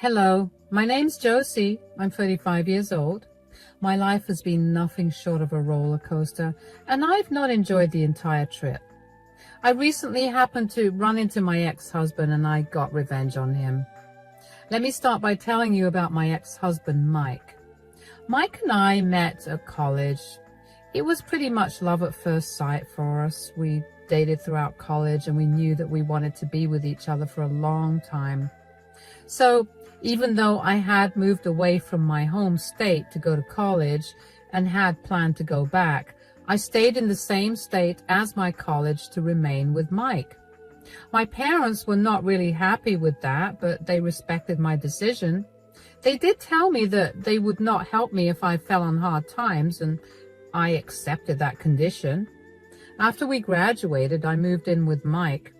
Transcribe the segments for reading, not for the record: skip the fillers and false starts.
Hello, my name's Josie. I'm 35 years old. My life has been nothing short of a roller coaster, and I've not enjoyed the entire trip. I recently happened to run into my ex-husband and I got revenge on him. Let me start by telling you about my ex-husband, Mike. Mike and I met at college. It was pretty much love at first sight for us. We dated throughout college and we knew that we wanted to be with each other for a long time. So even though I had moved away from my home state to go to college and had planned to go back, I stayed in the same state as my college to remain with Mike. My parents were not really happy with that, but they respected my decision. They did tell me that they would not help me if I fell on hard times, and I accepted that condition. After we graduated, I moved in with Mike.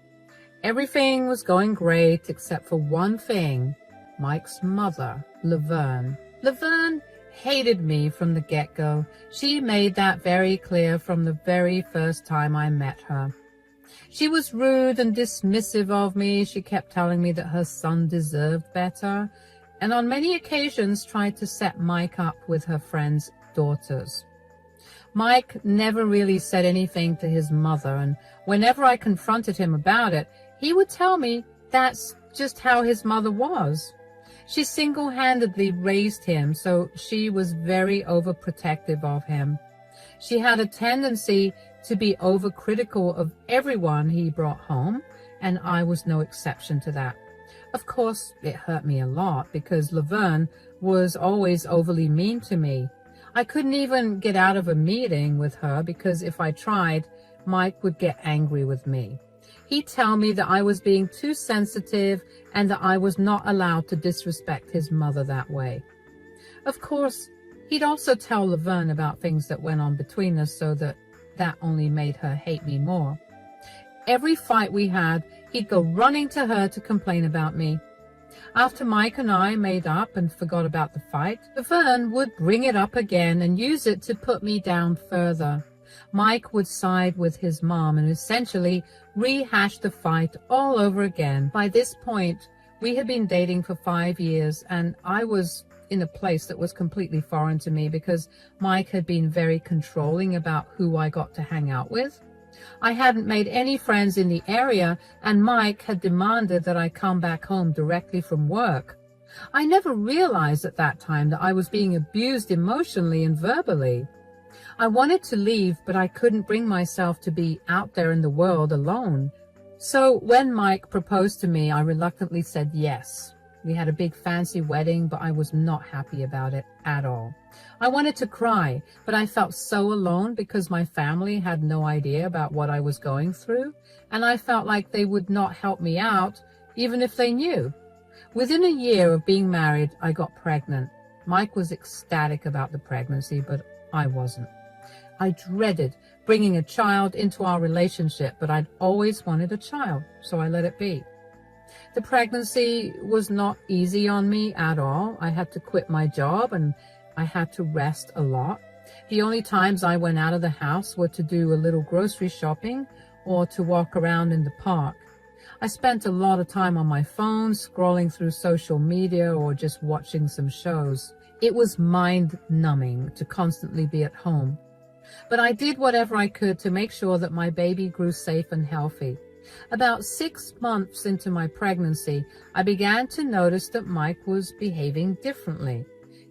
Everything was going great except for one thing: Mike's mother, Laverne. Laverne hated me from the get-go. She made that very clear from the very first time I met her. She was rude and dismissive of me. She kept telling me that her son deserved better, and on many occasions tried to set Mike up with her friends' daughters. Mike never really said anything to his mother, and whenever I confronted him about it, he would tell me that's just how his mother was. She single-handedly raised him, so she was very overprotective of him. She had a tendency to be overcritical of everyone he brought home, and I was no exception to that. Of course, it hurt me a lot because Laverne was always overly mean to me. I couldn't even get out of a meeting with her because if I tried, Mike would get angry with me. He'd tell me that I was being too sensitive and that I was not allowed to disrespect his mother that way. Of course, he'd also tell Laverne about things that went on between us, so that only made her hate me more. Every fight we had, he'd go running to her to complain about me. After Mike and I made up and forgot about the fight, Laverne would bring it up again and use it to put me down further. Mike would side with his mom and essentially rehash the fight all over again. By this point, we had been dating for 5 years, and I was in a place that was completely foreign to me because Mike had been very controlling about who I got to hang out with. I hadn't made any friends in the area, and Mike had demanded that I come back home directly from work. I never realized at that time that I was being abused emotionally and verbally. I wanted to leave, but I couldn't bring myself to be out there in the world alone. So when Mike proposed to me, I reluctantly said yes. We had a big fancy wedding, but I was not happy about it at all. I wanted to cry, but I felt so alone because my family had no idea about what I was going through, and I felt like they would not help me out, even if they knew. Within a year of being married, I got pregnant. Mike was ecstatic about the pregnancy, but I wasn't. I dreaded bringing a child into our relationship, but I'd always wanted a child, so I let it be. The pregnancy was not easy on me at all. I had to quit my job and I had to rest a lot. The only times I went out of the house were to do a little grocery shopping or to walk around in the park. I spent a lot of time on my phone, scrolling through social media or just watching some shows. It was mind-numbing to constantly be at home. But I did whatever I could to make sure that my baby grew safe and healthy. About 6 months into my pregnancy, I began to notice that Mike was behaving differently.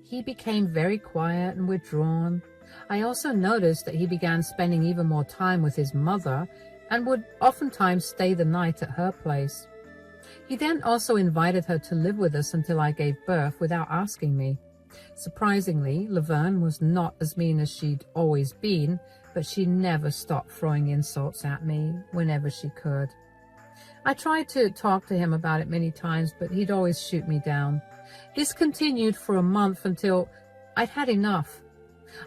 He became very quiet and withdrawn. I also noticed that he began spending even more time with his mother and would oftentimes stay the night at her place. He then also invited her to live with us until I gave birth without asking me. Surprisingly, Laverne was not as mean as she'd always been, but she never stopped throwing insults at me whenever she could. I tried to talk to him about it many times, but he'd always shoot me down. This continued for a month until I'd had enough.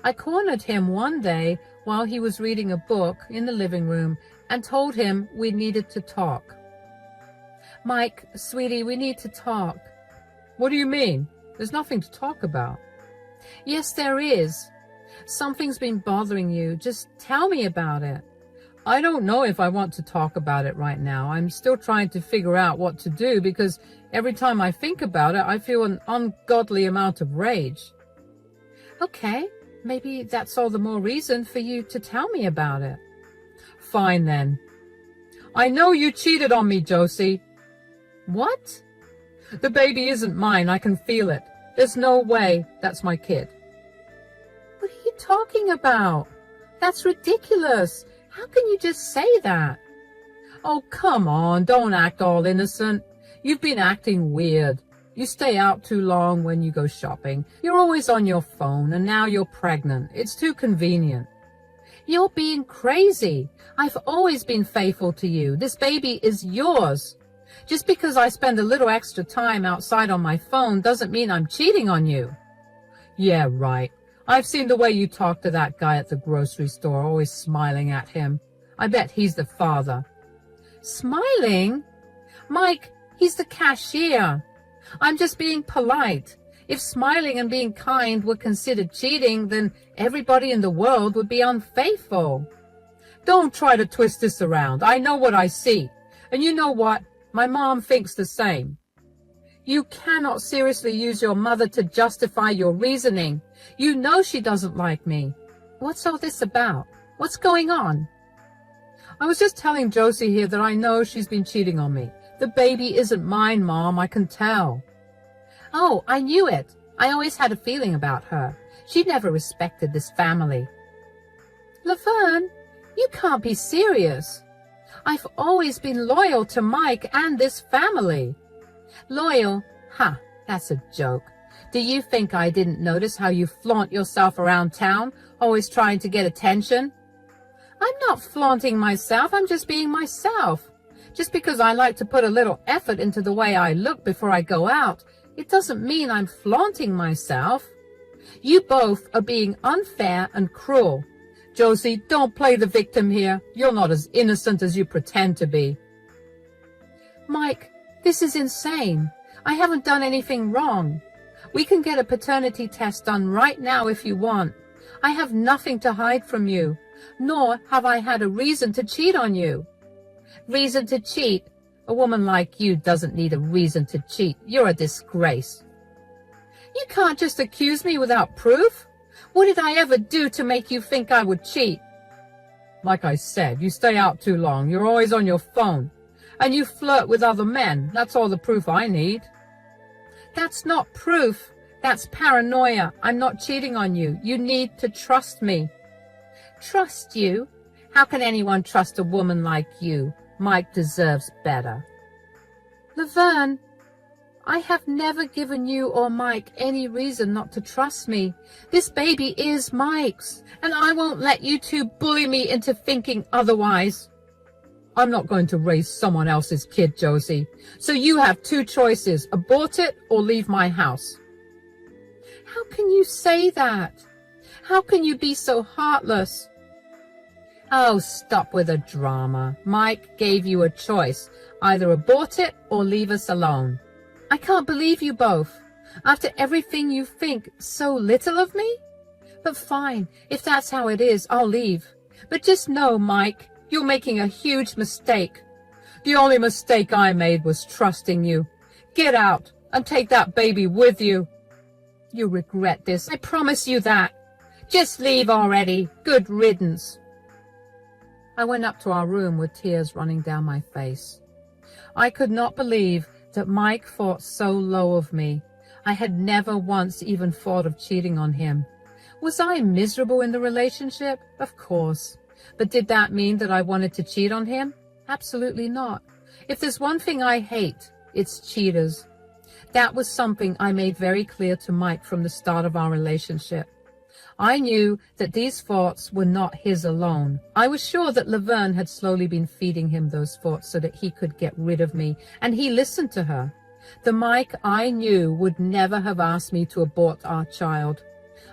I cornered him one day while he was reading a book in the living room and told him we needed to talk. "Mike, sweetie, we need to talk." "What do you mean? There's nothing to talk about." "Yes, there is. Something's been bothering you. Just tell me about it." I don't know if I want to talk about it right now. I'm still trying to figure out what to do because every time I think about it, I feel an ungodly amount of rage. Okay, maybe that's all the more reason for you to tell me about it. Fine then. I know you cheated on me, Josie. What? The baby isn't mine. I can feel it. There's no way that's my kid. What are you talking about? That's ridiculous. How can you just say that? Oh, come on. Don't act all innocent. You've been acting weird. You stay out too long when you go shopping. You're always on your phone, and now you're pregnant. It's too convenient. You're being crazy. I've always been faithful to you. This baby is yours. Just because I spend a little extra time outside on my phone doesn't mean I'm cheating on you. Yeah, right. I've seen the way you talk to that guy at the grocery store, always smiling at him. I bet he's the father. Smiling? Mike, he's the cashier. I'm just being polite. If smiling and being kind were considered cheating, then everybody in the world would be unfaithful. Don't try to twist this around. I know what I see. And you know what? My mom thinks the same. You cannot seriously use your mother to justify your reasoning. You know she doesn't like me. What's all this about? What's going on? I was just telling Josie here that I know she's been cheating on me. The baby isn't mine, Mom, I can tell. Oh, I knew it. I always had a feeling about her. She never respected this family. Laverne, you can't be serious. I've always been loyal to Mike and this family. Loyal? Ha, that's a joke. Do you think I didn't notice how you flaunt yourself around town, always trying to get attention? I'm not flaunting myself, I'm just being myself. Just because I like to put a little effort into the way I look before I go out, it doesn't mean I'm flaunting myself. You both are being unfair and cruel. Josie, don't play the victim here. You're not as innocent as you pretend to be. Mike, this is insane. I haven't done anything wrong. We can get a paternity test done right now if you want. I have nothing to hide from you, nor have I had a reason to cheat on you. Reason to cheat? A woman like you doesn't need a reason to cheat. You're a disgrace. You can't just accuse me without proof. What did I ever do to make you think I would cheat? Like I said, you stay out too long. You're always on your phone. And you flirt with other men. That's all the proof I need. That's not proof. That's paranoia. I'm not cheating on you. You need to trust me. Trust you? How can anyone trust a woman like you? Mike deserves better. Laverne, I have never given you or Mike any reason not to trust me. This baby is Mike's, and I won't let you two bully me into thinking otherwise. I'm not going to raise someone else's kid, Josie. So you have two choices, abort it or leave my house. How can you say that? How can you be so heartless? Oh, stop with the drama. Mike gave you a choice. Either abort it or leave us alone. I can't believe you both. After everything you think so little of me? But fine, if that's how it is, I'll leave. But just know, Mike, you're making a huge mistake. The only mistake I made was trusting you. Get out and take that baby with you. You'll regret this, I promise you that. Just leave already. Good riddance. I went up to our room with tears running down my face. I could not believe that Mike thought so low of me. I had never once even thought of cheating on him. Was I miserable in the relationship? Of course. But did that mean that I wanted to cheat on him? Absolutely not. If there's one thing I hate, it's cheaters. That was something I made very clear to Mike from the start of our relationship. I knew that these thoughts were not his alone. I was sure that Laverne had slowly been feeding him those thoughts so that he could get rid of me, and he listened to her. The Mike I knew would never have asked me to abort our child.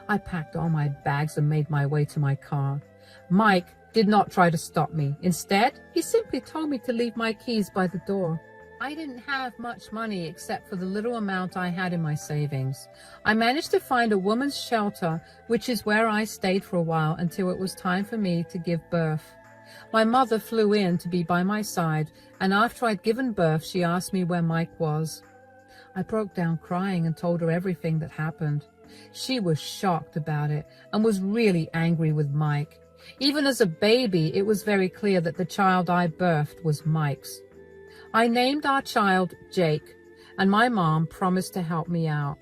I packed all my bags and made my way to my car. Mike did not try to stop me. Instead, he simply told me to leave my keys by the door. I didn't have much money except for the little amount I had in my savings. I managed to find a woman's shelter, which is where I stayed for a while until it was time for me to give birth. My mother flew in to be by my side, and after I'd given birth, she asked me where Mike was. I broke down crying and told her everything that happened. She was shocked about it and was really angry with Mike. Even as a baby, it was very clear that the child I birthed was Mike's. I named our child Jake, and my mom promised to help me out.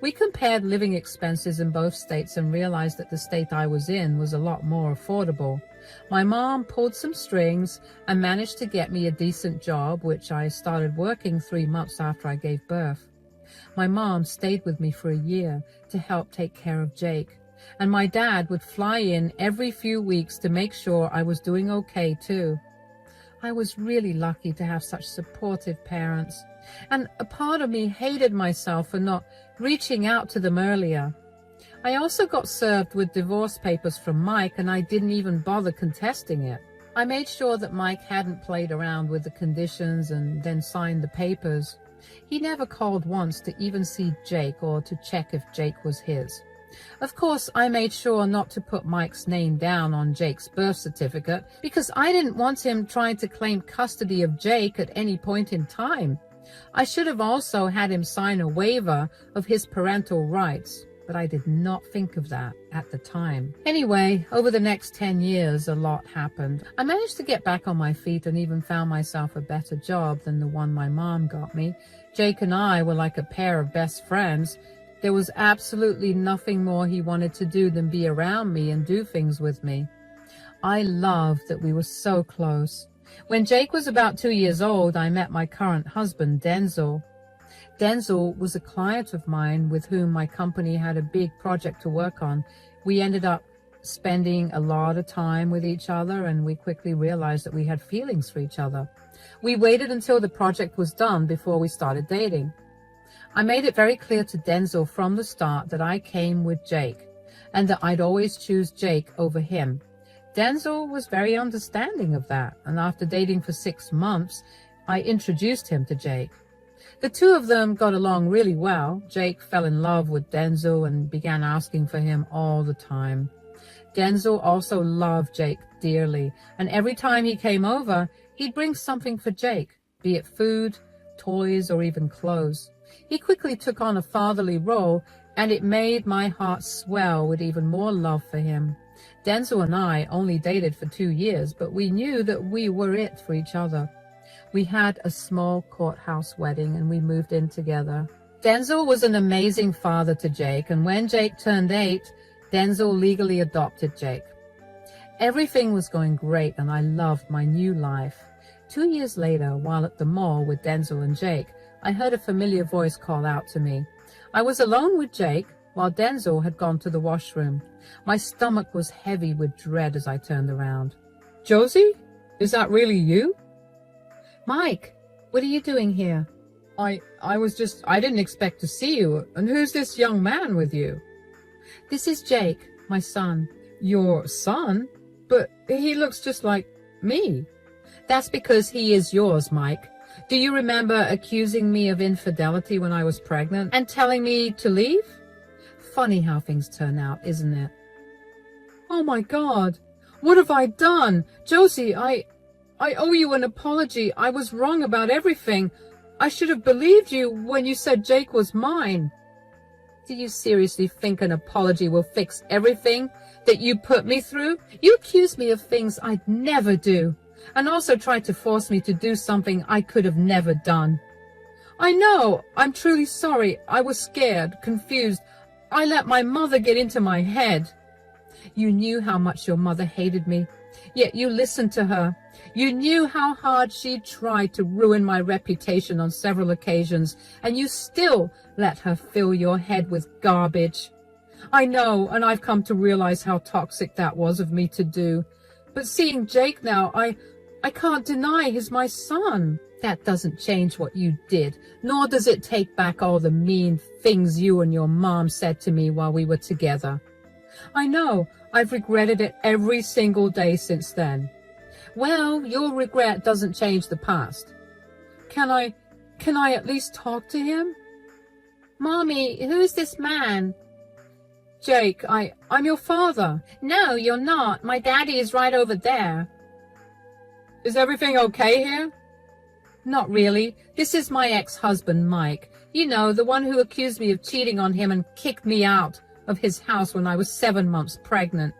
We compared living expenses in both states and realized that the state I was in was a lot more affordable. My mom pulled some strings and managed to get me a decent job, which I started working 3 months after I gave birth. My mom stayed with me for a year to help take care of Jake, and my dad would fly in every few weeks to make sure I was doing okay too. I was really lucky to have such supportive parents, and a part of me hated myself for not reaching out to them earlier. I also got served with divorce papers from Mike, and I didn't even bother contesting it. I made sure that Mike hadn't played around with the conditions and then signed the papers. He never called once to even see Jake or to check if Jake was his. Of course, I made sure not to put Mike's name down on Jake's birth certificate because I didn't want him trying to claim custody of Jake at any point in time. I should have also had him sign a waiver of his parental rights, but I did not think of that at the time. Anyway, over the next 10 years, a lot happened. I managed to get back on my feet and even found myself a better job than the one my mom got me. Jake and I were like a pair of best friends. There was absolutely nothing more he wanted to do than be around me and do things with me. I loved that we were so close. When Jake was about 2 years old, I met my current husband, Denzel. Denzel was a client of mine with whom my company had a big project to work on. We ended up spending a lot of time with each other, and we quickly realized that we had feelings for each other. We waited until the project was done before we started dating. I made it very clear to Denzel from the start that I came with Jake, and that I'd always choose Jake over him. Denzel was very understanding of that, and after dating for 6 months, I introduced him to Jake. The two of them got along really well. Jake fell in love with Denzel and began asking for him all the time. Denzel also loved Jake dearly, and every time he came over, he'd bring something for Jake, be it food, toys, or even clothes. He quickly took on a fatherly role, and it made my heart swell with even more love for him. Denzel and I only dated for 2 years, but we knew that we were it for each other. We had a small courthouse wedding, and we moved in together. Denzel was an amazing father to Jake, and when Jake turned 8, Denzel legally adopted Jake. Everything was going great, and I loved my new life. 2 years later, while at the mall with Denzel and Jake, I heard a familiar voice call out to me. I was alone with Jake, while Denzel had gone to the washroom. My stomach was heavy with dread as I turned around. "Josie? Is that really you?" "Mike, what are you doing here?" I didn't expect to see you. And who's this young man with you?" "This is Jake, my son." "Your son? But he looks just like me." "That's because he is yours, Mike. Do you remember accusing me of infidelity when I was pregnant and telling me to leave? Funny how things turn out, isn't it?" "Oh my God, what have I done? Josie, I owe you an apology. I was wrong about everything. I should have believed you when you said Jake was mine." "Do you seriously think an apology will fix everything that you put me through? You accuse me of things I'd never do, and also tried to force me to do something I could have never done." "I know. I'm truly sorry. I was scared, confused. I let my mother get into my head." "You knew how much your mother hated me, yet you listened to her. You knew how hard she tried to ruin my reputation on several occasions, and you still let her fill your head with garbage. I know, and I've come to realize how toxic that was of me to do. But seeing Jake now, I can't deny he's my son. That doesn't change what you did, nor does it take back all the mean things you and your mom said to me while we were together. I know, I've regretted it every single day since then." "Well, your regret doesn't change the past." Can I at least talk to him?" "Mommy, who is this man?" Jake, I'm your father. No, you're not. My daddy is right over there. Is everything okay here? Not really. This is my ex-husband, Mike. You know, the one who accused me of cheating on him and kicked me out of his house when I was 7 months pregnant.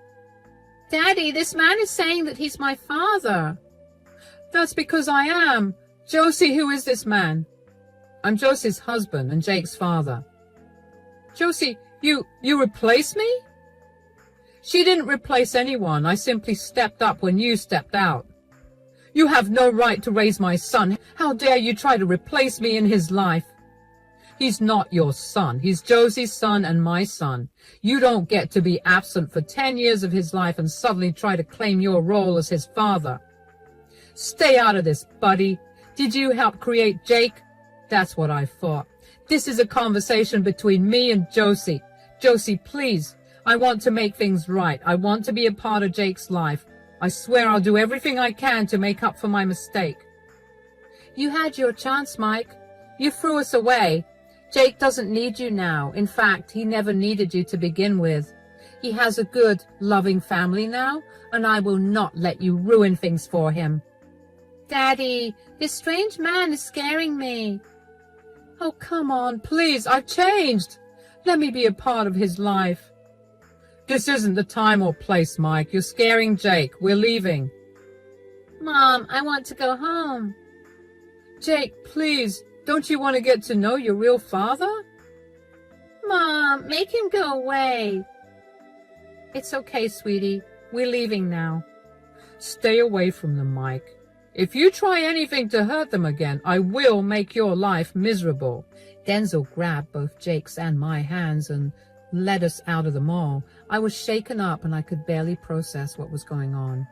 Daddy, this man is saying that he's my father. That's because I am. Josie, who is this man? I'm Josie's husband and Jake's father. Josie, you replaced me? She didn't replace anyone. I simply stepped up when you stepped out. You have no right to raise my son. How dare you try to replace me in his life? He's not your son. He's Josie's son and my son. You don't get to be absent for 10 years of his life and suddenly try to claim your role as his father. Stay out of this, buddy. Did you help create Jake? That's what I thought. This is a conversation between me and Josie. Josie, please. I want to make things right. I want to be a part of Jake's life. I swear I'll do everything I can to make up for my mistake. You had your chance, Mike. You threw us away. Jake doesn't need you now. In fact, he never needed you to begin with. He has a good, loving family now, and I will not let you ruin things for him. Daddy, this strange man is scaring me. Oh, come on, please. I've changed. Let me be a part of his life. This isn't the time or place, Mike. You're scaring Jake. We're leaving. Mom, I want to go home. Jake, please. Don't you want to get to know your real father? Mom, make him go away. It's okay, sweetie. We're leaving now. Stay away from them, Mike. If you try anything to hurt them again, I will make your life miserable. Denzel grabbed both Jake's and my hands and led us out of the mall. I was shaken up and I could barely process what was going on.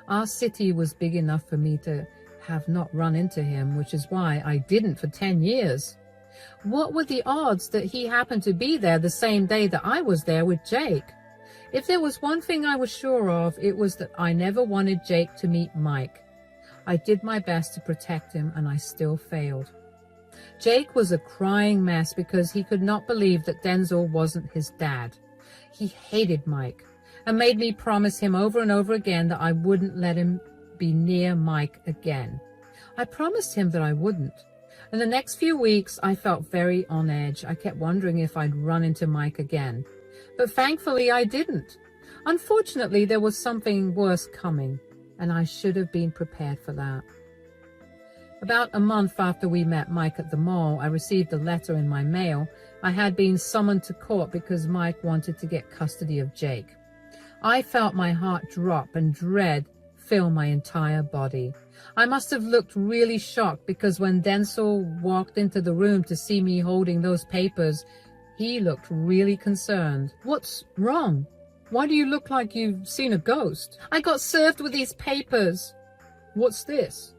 Our city was big enough for me to have not run into him, which is why I didn't for 10 years. What were the odds that he happened to be there the same day that I was there with Jake? If there was one thing I was sure of, it was that I never wanted Jake to meet Mike. I did my best to protect him, and I still failed. Jake was a crying mess because he could not believe that Denzel wasn't his dad. He hated Mike and made me promise him over and over again that I wouldn't let him be near Mike again. I promised him that I wouldn't. In the next few weeks, I felt very on edge. I kept wondering if I'd run into Mike again. But thankfully, I didn't. Unfortunately, there was something worse coming, and I should have been prepared for that. About a month after we met Mike at the mall, I received a letter in my mail. I had been summoned to court because Mike wanted to get custody of Jake. I felt my heart drop and dread fill my entire body. I must have looked really shocked because when Denzel walked into the room to see me holding those papers, he looked really concerned. What's wrong? Why do you look like you've seen a ghost? I got served with these papers. What's this?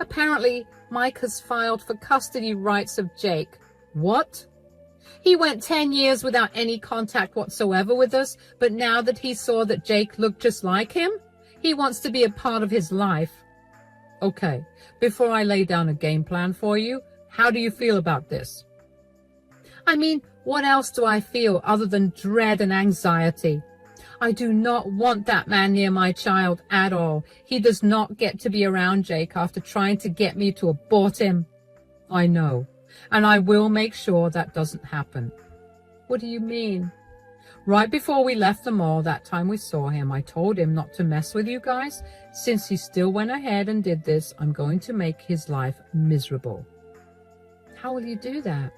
Apparently, Mike has filed for custody rights of Jake. What? He went 10 years without any contact whatsoever with us, but now that he saw that Jake looked just like him, he wants to be a part of his life. Okay, before I lay down a game plan for you, how do you feel about this? I mean, what else do I feel other than dread and anxiety? I do not want that man near my child at all. He does not get to be around Jake after trying to get me to abort him. I know, and I will make sure that doesn't happen. What do you mean? Right before we left the mall that time we saw him, I told him not to mess with you guys. Since he still went ahead and did this, I'm going to make his life miserable. How will you do that?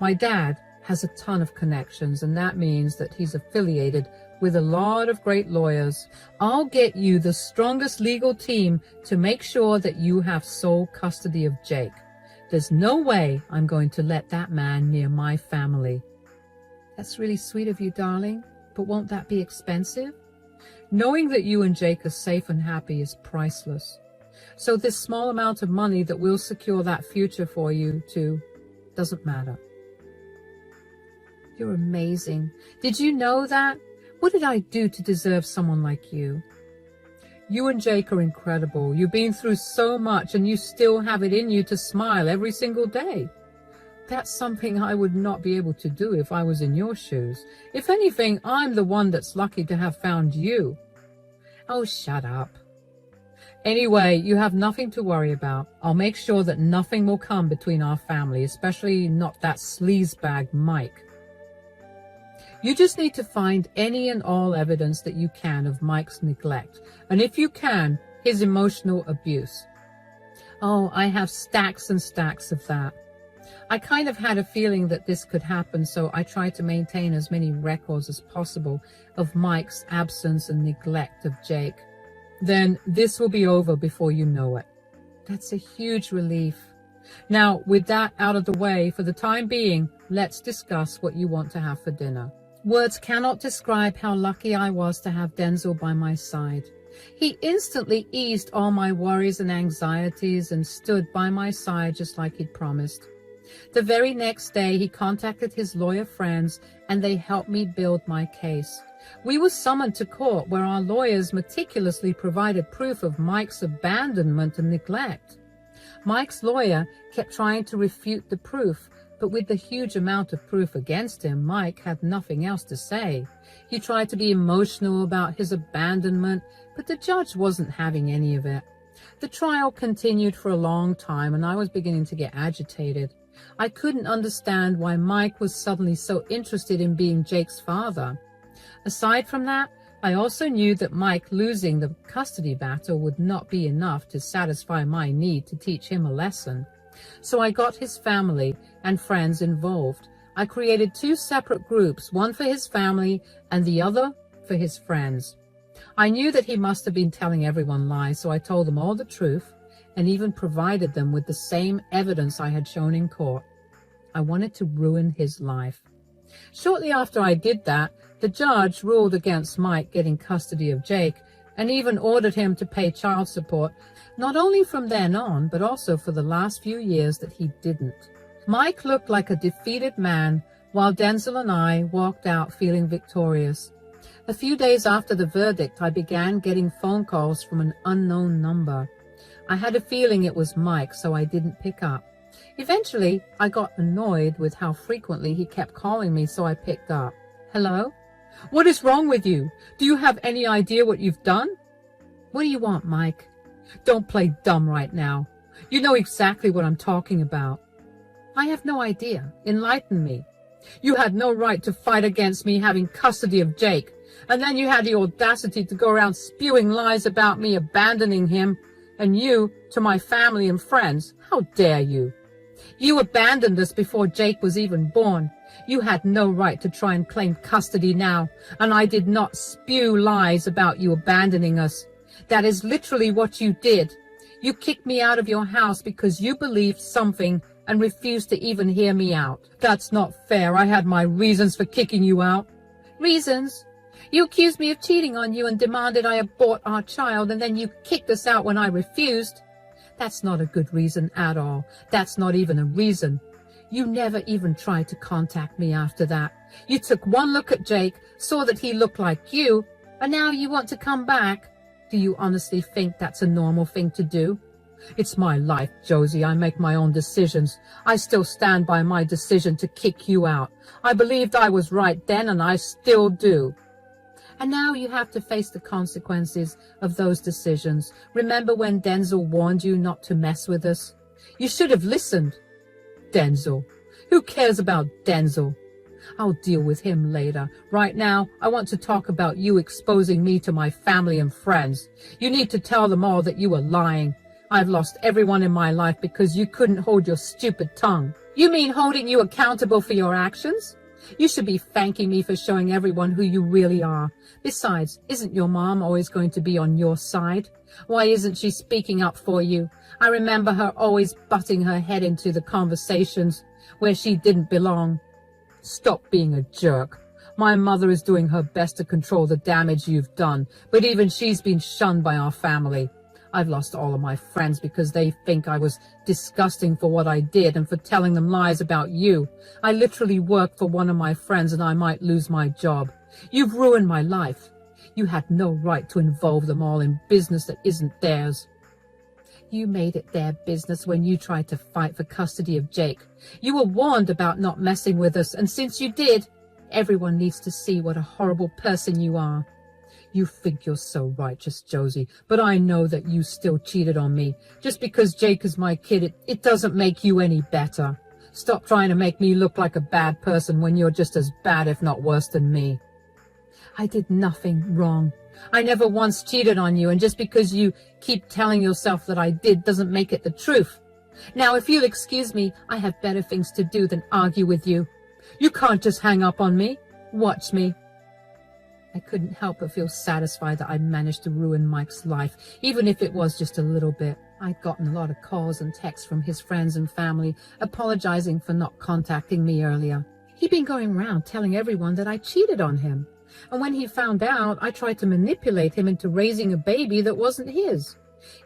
My dad has a ton of connections, and that means that he's affiliated with a lot of great lawyers. I'll get you the strongest legal team to make sure that you have sole custody of Jake. There's no way I'm going to let that man near my family. That's really sweet of you, darling, but won't that be expensive? Knowing that you and Jake are safe and happy is priceless. So this small amount of money that will secure that future for you two doesn't matter. You're amazing. Did you know that? What did I do to deserve someone like you? You and Jake are incredible. You've been through so much and you still have it in you to smile every single day. That's something I would not be able to do if I was in your shoes. If anything, I'm the one that's lucky to have found you. Oh, shut up. Anyway, you have nothing to worry about. I'll make sure that nothing will come between our family, especially not that sleazebag Mike. You just need to find any and all evidence that you can of Mike's neglect, and if you can, his emotional abuse. Oh, I have stacks and stacks of that. I kind of had a feeling that this could happen, so I tried to maintain as many records as possible of Mike's absence and neglect of Jake. Then this will be over before you know it. That's a huge relief. Now, with that out of the way, for the time being, let's discuss what you want to have for dinner. Words cannot describe how lucky I was to have Denzel by my side. He instantly eased all my worries and anxieties and stood by my side just like he'd promised. The very next day, he contacted his lawyer friends and they helped me build my case. We were summoned to court where our lawyers meticulously provided proof of Mike's abandonment and neglect. Mike's lawyer kept trying to refute the proof, but with the huge amount of proof against him, Mike had nothing else to say. He tried to be emotional about his abandonment, but the judge wasn't having any of it. The trial continued for a long time and I was beginning to get agitated. I couldn't understand why Mike was suddenly so interested in being Jake's father. Aside from that, I also knew that Mike losing the custody battle would not be enough to satisfy my need to teach him a lesson. So I got his family and friends involved. I created 2 separate groups, one for his family and the other for his friends. I knew that he must have been telling everyone lies, so I told them all the truth and even provided them with the same evidence I had shown in court. I wanted to ruin his life. Shortly after I did that, the judge ruled against Mike getting custody of Jake and even ordered him to pay child support, not only from then on, but also for the last few years that he didn't. Mike looked like a defeated man, while Denzel and I walked out feeling victorious. A few days after the verdict, I began getting phone calls from an unknown number. I had a feeling it was Mike, so I didn't pick up. Eventually, I got annoyed with how frequently he kept calling me, so I picked up. Hello? What is wrong with you? Do you have any idea what you've done? What do you want, Mike? Don't play dumb right now. You know exactly what I'm talking about. I have no idea. Enlighten me. You had no right to fight against me having custody of Jake, and then you had the audacity to go around spewing lies about me abandoning him, and you to my family and friends. How dare you? You abandoned us before Jake was even born. You had no right to try and claim custody now, and I did not spew lies about you abandoning us. That is literally what you did. You kicked me out of your house because you believed something and refused to even hear me out. That's not fair. I had my reasons for kicking you out. Reasons? You accused me of cheating on you and demanded I abort our child, and then you kicked us out when I refused. That's not a good reason at all. That's not even a reason. You never even tried to contact me after that. You took one look at Jake, saw that he looked like you, and now you want to come back. Do you honestly think that's a normal thing to do? It's my life, Josie. I make my own decisions. I still stand by my decision to kick you out. I believed I was right then, and I still do. And now you have to face the consequences of those decisions. Remember when Denzel warned you not to mess with us? You should have listened. Denzel. Who cares about Denzel? I'll deal with him later. Right now, I want to talk about you exposing me to my family and friends. You need to tell them all that you were lying. I've lost everyone in my life because you couldn't hold your stupid tongue. You mean holding you accountable for your actions? You should be thanking me for showing everyone who you really are. Besides, isn't your mom always going to be on your side? Why isn't she speaking up for you? I remember her always butting her head into the conversations where she didn't belong. Stop being a jerk. My mother is doing her best to control the damage you've done, but even she's been shunned by our family. I've lost all of my friends because they think I was disgusting for what I did and for telling them lies about you. I literally worked for one of my friends and I might lose my job. You've ruined my life. You had no right to involve them all in business that isn't theirs. You made it their business when you tried to fight for custody of Jake. You were warned about not messing with us, and since you did, everyone needs to see what a horrible person you are. You think you're so righteous, Josie, but I know that you still cheated on me. Just because Jake is my kid, it doesn't make you any better. Stop trying to make me look like a bad person when you're just as bad, if not worse, than me. I did nothing wrong. I never once cheated on you, and just because you keep telling yourself that I did doesn't make it the truth. Now, if you'll excuse me, I have better things to do than argue with you. You can't just hang up on me. Watch me. I couldn't help but feel satisfied that I managed to ruin Mike's life, even if it was just a little bit. I'd gotten a lot of calls and texts from his friends and family, apologizing for not contacting me earlier. He'd been going around telling everyone that I cheated on him. And when he found out, I tried to manipulate him into raising a baby that wasn't his.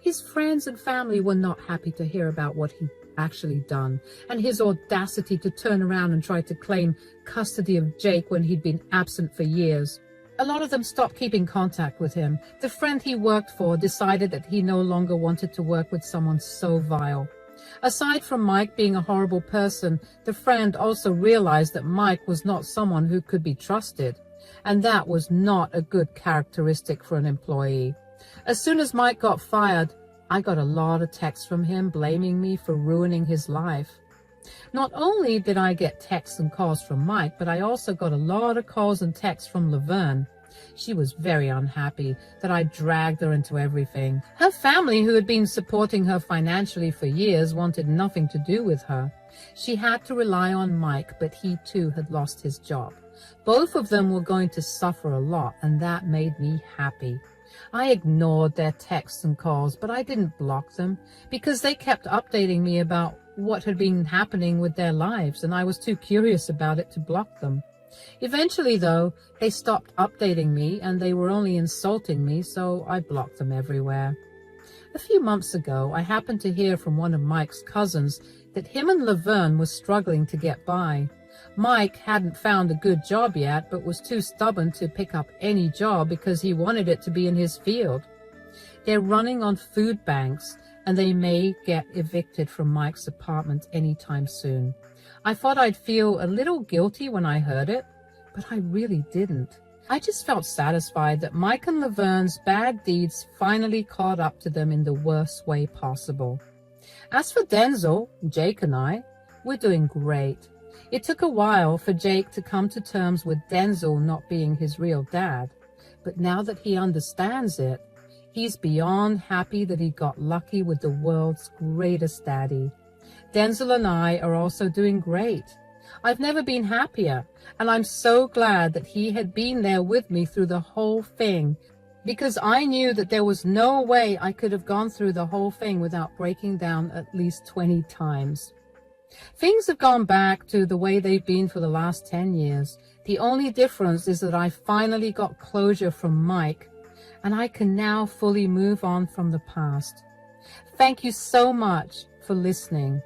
His friends and family were not happy to hear about what he'd actually done, and his audacity to turn around and try to claim custody of Jake when he'd been absent for years. A lot of them stopped keeping contact with him. The friend he worked for decided that he no longer wanted to work with someone so vile. Aside from Mike being a horrible person, the friend also realized that Mike was not someone who could be trusted, and that was not a good characteristic for an employee. As soon as Mike got fired, I got a lot of texts from him blaming me for ruining his life. Not only did I get texts and calls from Mike, but I also got a lot of calls and texts from Laverne. She was very unhappy that I dragged her into everything. Her family, who had been supporting her financially for years, wanted nothing to do with her. She had to rely on Mike, but he too had lost his job. Both of them were going to suffer a lot, and that made me happy. I ignored their texts and calls, but I didn't block them because they kept updating me about what had been happening with their lives, and I was too curious about it to block them. Eventually, though, they stopped updating me, and they were only insulting me, so I blocked them everywhere. A few months ago, I happened to hear from one of Mike's cousins that him and Laverne were struggling to get by. Mike hadn't found a good job yet, but was too stubborn to pick up any job because he wanted it to be in his field. They're running on food banks, and they may get evicted from Mike's apartment anytime soon. I thought I'd feel a little guilty when I heard it, but I really didn't. I just felt satisfied that Mike and Laverne's bad deeds finally caught up to them in the worst way possible. As for Denzel, Jake and I, we're doing great. It took a while for Jake to come to terms with Denzel not being his real dad, but now that he understands it, he's beyond happy that he got lucky with the world's greatest daddy. Denzel and I are also doing great. I've never been happier, and I'm so glad that he had been there with me through the whole thing, because I knew that there was no way I could have gone through the whole thing without breaking down at least 20 times. Things have gone back to the way they've been for the last 10 years. The only difference is that I finally got closure from Mike, and I can now fully move on from the past. Thank you so much for listening.